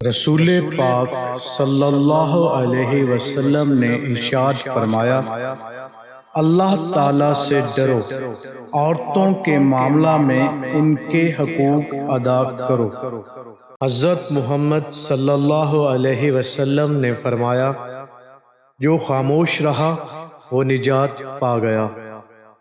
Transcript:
रसूल पाक सल्लल्लाहु अलैहि वसल्लम ने इरशाद फरमाया, अल्लाह ताला से डरो, औरतों के मामला में उनके हकूक़ अदा करो। हज़रत मोहम्मद सल्लल्लाहु अलैहि वसल्लम ने फरमाया, जो खामोश रहा वो निजात पा गया।